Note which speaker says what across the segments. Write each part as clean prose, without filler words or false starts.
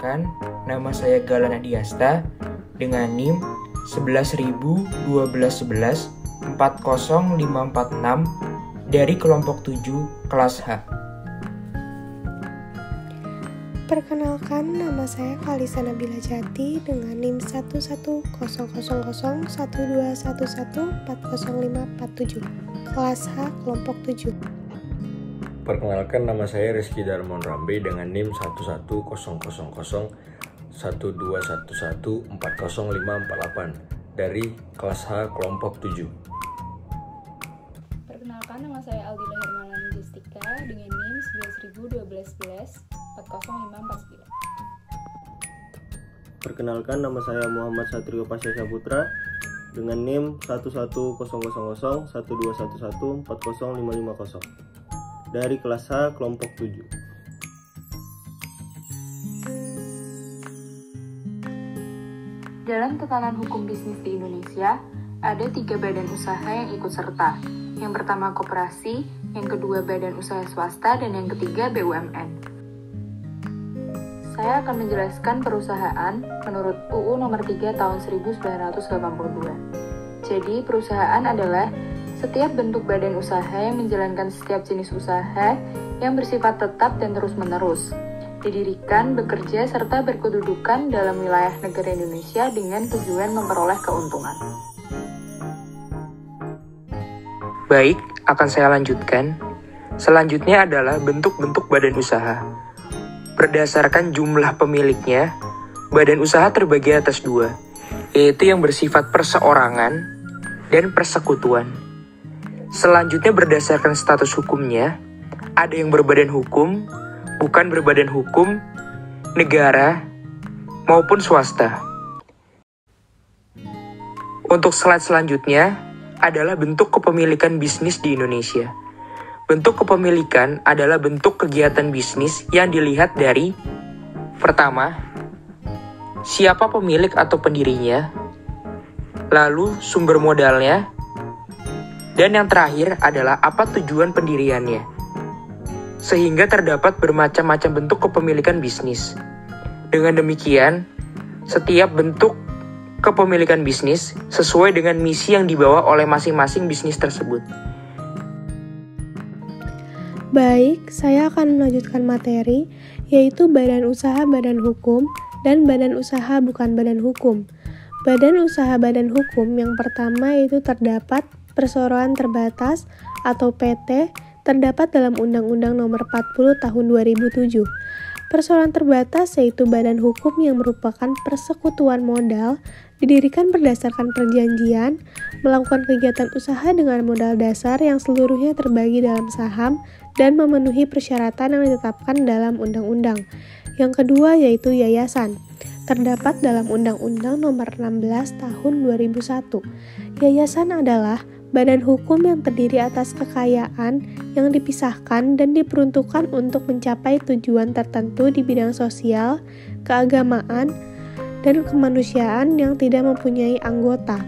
Speaker 1: Perkenalkan, nama saya Galana Diasta dengan NIM 11.1211 40546 dari kelompok 7 kelas H.
Speaker 2: Perkenalkan, nama saya Kalisa Nabila Jati dengan NIM 11000012114054 kelas H kelompok 7.
Speaker 3: Perkenalkan, nama saya Rizky Darmon Rambe dengan NIM 11001211405548 dari kelas H kelompok 7.
Speaker 4: Perkenalkan, nama saya Aldila Hermalani Justika dengan NIM 11.1211 40549.
Speaker 5: Perkenalkan, nama saya Muhammad Satrio Pasya Saputra dengan NIM 11001211405550 dari kelas H kelompok 7.
Speaker 4: Dalam tatanan hukum bisnis di Indonesia, ada 3 badan usaha yang ikut serta. Yang pertama koperasi, yang kedua badan usaha swasta, dan yang ketiga BUMN. Saya akan menjelaskan perusahaan menurut UU Nomor 3 Tahun 1982. Jadi, perusahaan adalah setiap bentuk badan usaha yang menjalankan setiap jenis usaha yang bersifat tetap dan terus-menerus, didirikan, bekerja, serta berkedudukan dalam wilayah negara Indonesia dengan tujuan memperoleh keuntungan.
Speaker 1: Baik, akan saya lanjutkan. Selanjutnya adalah bentuk-bentuk badan usaha. Berdasarkan jumlah pemiliknya, badan usaha terbagi atas 2, yaitu yang bersifat perseorangan dan persekutuan. Selanjutnya berdasarkan status hukumnya, ada yang berbadan hukum, bukan berbadan hukum, negara, maupun swasta. Untuk slide selanjutnya adalah bentuk kepemilikan bisnis di Indonesia. Bentuk kepemilikan adalah bentuk kegiatan bisnis yang dilihat dari pertama, siapa pemilik atau pendirinya, lalu sumber modalnya, dan yang terakhir adalah apa tujuan pendiriannya. Sehingga terdapat bermacam-macam bentuk kepemilikan bisnis. Dengan demikian, setiap bentuk kepemilikan bisnis sesuai dengan misi yang dibawa oleh masing-masing bisnis tersebut.
Speaker 2: Baik, saya akan melanjutkan materi, yaitu badan usaha badan hukum dan badan usaha bukan badan hukum. Badan usaha badan hukum yang pertama yaitu terdapat Perseroan Terbatas atau PT terdapat dalam Undang-Undang Nomor 40 Tahun 2007. Perseroan terbatas yaitu badan hukum yang merupakan persekutuan modal, didirikan berdasarkan perjanjian, melakukan kegiatan usaha dengan modal dasar yang seluruhnya terbagi dalam saham dan memenuhi persyaratan yang ditetapkan dalam undang-undang. Yang kedua yaitu yayasan. Terdapat dalam Undang-Undang Nomor 16 Tahun 2001. Yayasan adalah badan hukum yang terdiri atas kekayaan yang dipisahkan dan diperuntukkan untuk mencapai tujuan tertentu di bidang sosial, keagamaan, dan kemanusiaan yang tidak mempunyai anggota.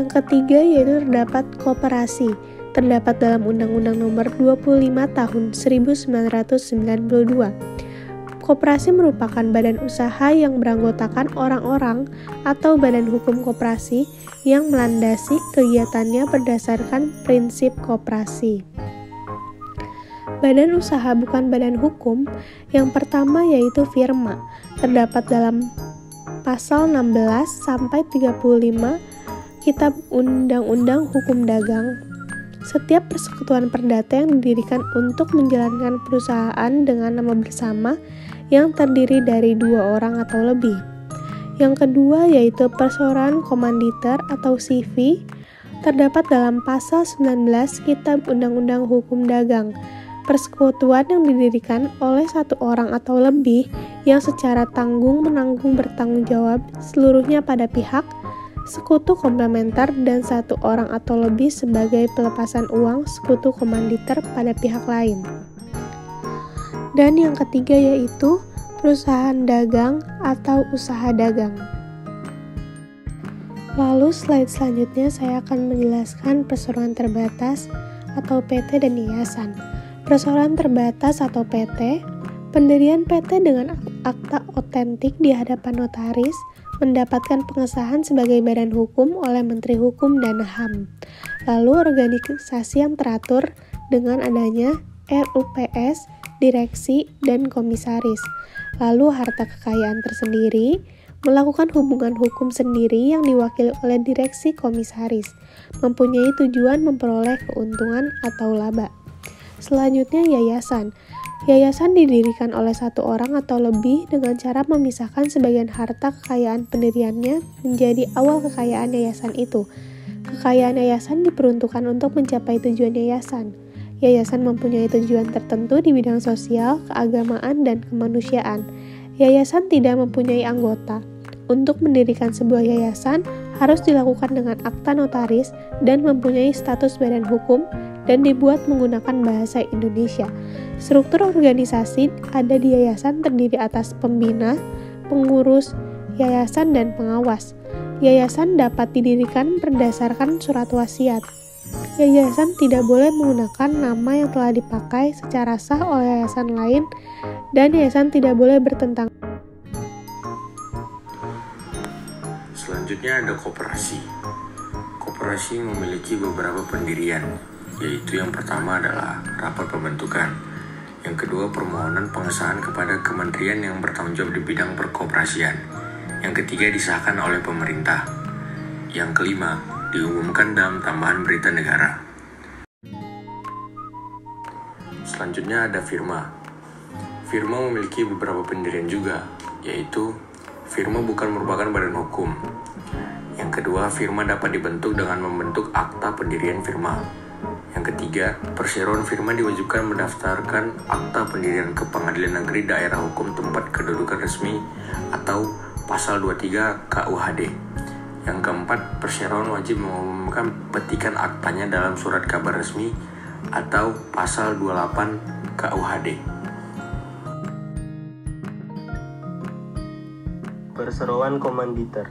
Speaker 2: Yang ketiga yaitu terdapat koperasi. Terdapat dalam Undang-Undang Nomor 25 Tahun 1992. Koperasi merupakan badan usaha yang beranggotakan orang-orang atau badan hukum koperasi yang melandasi kegiatannya berdasarkan prinsip koperasi. Badan usaha bukan badan hukum yang pertama yaitu firma. Terdapat dalam pasal 16 sampai 35 Kitab Undang-Undang Hukum Dagang. Setiap persekutuan perdata yang didirikan untuk menjalankan perusahaan dengan nama bersama yang terdiri dari 2 orang atau lebih. Yang kedua yaitu perseroan komanditer atau CV, terdapat dalam pasal 19 Kitab Undang-Undang Hukum Dagang. Persekutuan yang didirikan oleh 1 orang atau lebih yang secara tanggung-menanggung bertanggung jawab seluruhnya pada pihak, sekutu komplementer, dan 1 orang atau lebih sebagai pelepasan uang sekutu komanditer pada pihak lain. Dan yang ketiga yaitu perusahaan dagang atau usaha dagang. Lalu slide selanjutnya saya akan menjelaskan perseroan terbatas atau PT dan yayasan. Perseroan terbatas atau PT, pendirian PT dengan akta otentik di hadapan notaris, mendapatkan pengesahan sebagai badan hukum oleh Menteri Hukum dan HAM. Lalu organisasi yang teratur dengan adanya RUPS, direksi, dan komisaris. Lalu harta kekayaan tersendiri, melakukan hubungan hukum sendiri yang diwakili oleh direksi komisaris, mempunyai tujuan memperoleh keuntungan atau laba. Selanjutnya yayasan. Yayasan didirikan oleh satu orang atau lebih dengan cara memisahkan sebagian harta kekayaan pendiriannya menjadi awal kekayaan yayasan itu. Kekayaan yayasan diperuntukkan untuk mencapai tujuan yayasan. Yayasan mempunyai tujuan tertentu di bidang sosial, keagamaan, dan kemanusiaan. Yayasan tidak mempunyai anggota. Untuk mendirikan sebuah yayasan harus dilakukan dengan akta notaris dan mempunyai status badan hukum dan dibuat menggunakan bahasa Indonesia. Struktur organisasi ada di yayasan terdiri atas pembina, pengurus, yayasan, dan pengawas. Yayasan dapat didirikan berdasarkan surat wasiat. Yayasan tidak boleh menggunakan nama yang telah dipakai secara sah oleh yayasan lain, dan yayasan tidak boleh bertentangan.
Speaker 3: Selanjutnya ada koperasi. Koperasi memiliki beberapa pendirian, yaitu yang pertama adalah rapat pembentukan, yang kedua permohonan pengesahan kepada kementerian yang bertanggung jawab di bidang perkoperasian, yang ketiga disahkan oleh pemerintah, yang kelima diumumkan dalam tambahan berita negara. Selanjutnya ada firma. Firma memiliki beberapa pendirian juga, yaitu firma bukan merupakan badan hukum. Yang kedua, firma dapat dibentuk dengan membentuk akta pendirian firma. Yang ketiga, perseroan firma diwajibkan mendaftarkan akta pendirian ke Pengadilan Negeri Daerah Hukum tempat kedudukan resmi atau pasal 23 KUHD. Yang keempat, perseroan wajib mengumumkan petikan aktanya dalam surat kabar resmi atau pasal 28 KUHD.
Speaker 5: Perseroan komanditer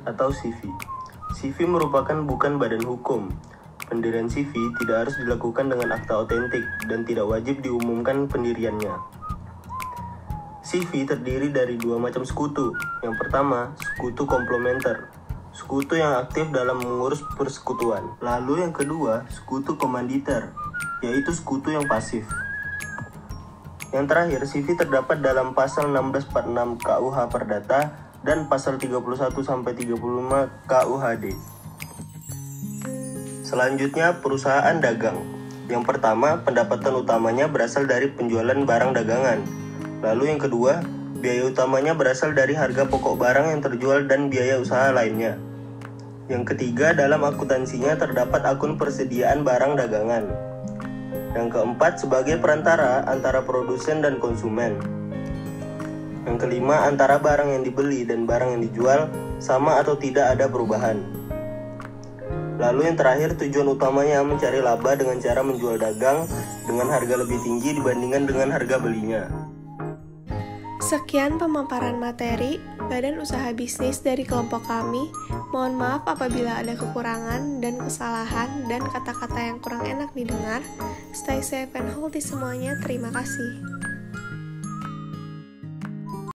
Speaker 5: atau CV. CV merupakan bukan badan hukum. Pendirian CV tidak harus dilakukan dengan akta otentik dan tidak wajib diumumkan pendiriannya. CV terdiri dari dua macam sekutu. Yang pertama, sekutu komplementer, sekutu yang aktif dalam mengurus persekutuan. Lalu yang kedua, sekutu komanditer, yaitu sekutu yang pasif. Yang terakhir, CV terdapat dalam pasal 1646 KUH Perdata dan pasal 31-35 KUHD. Selanjutnya, perusahaan dagang. Yang pertama, pendapatan utamanya berasal dari penjualan barang dagangan. Lalu yang kedua, biaya utamanya berasal dari harga pokok barang yang terjual dan biaya usaha lainnya. Yang ketiga, dalam akuntansinya terdapat akun persediaan barang dagangan. Yang keempat, sebagai perantara antara produsen dan konsumen. Yang kelima, antara barang yang dibeli dan barang yang dijual sama atau tidak ada perubahan. Lalu yang terakhir, tujuan utamanya mencari laba dengan cara menjual dagang dengan harga lebih tinggi dibandingkan dengan harga belinya.
Speaker 2: Sekian pemaparan materi Badan Usaha Bisnis dari kelompok kami. Mohon maaf apabila ada kekurangan dan kesalahan dan kata-kata yang kurang enak didengar. Stay safe and healthy semuanya. Terima kasih.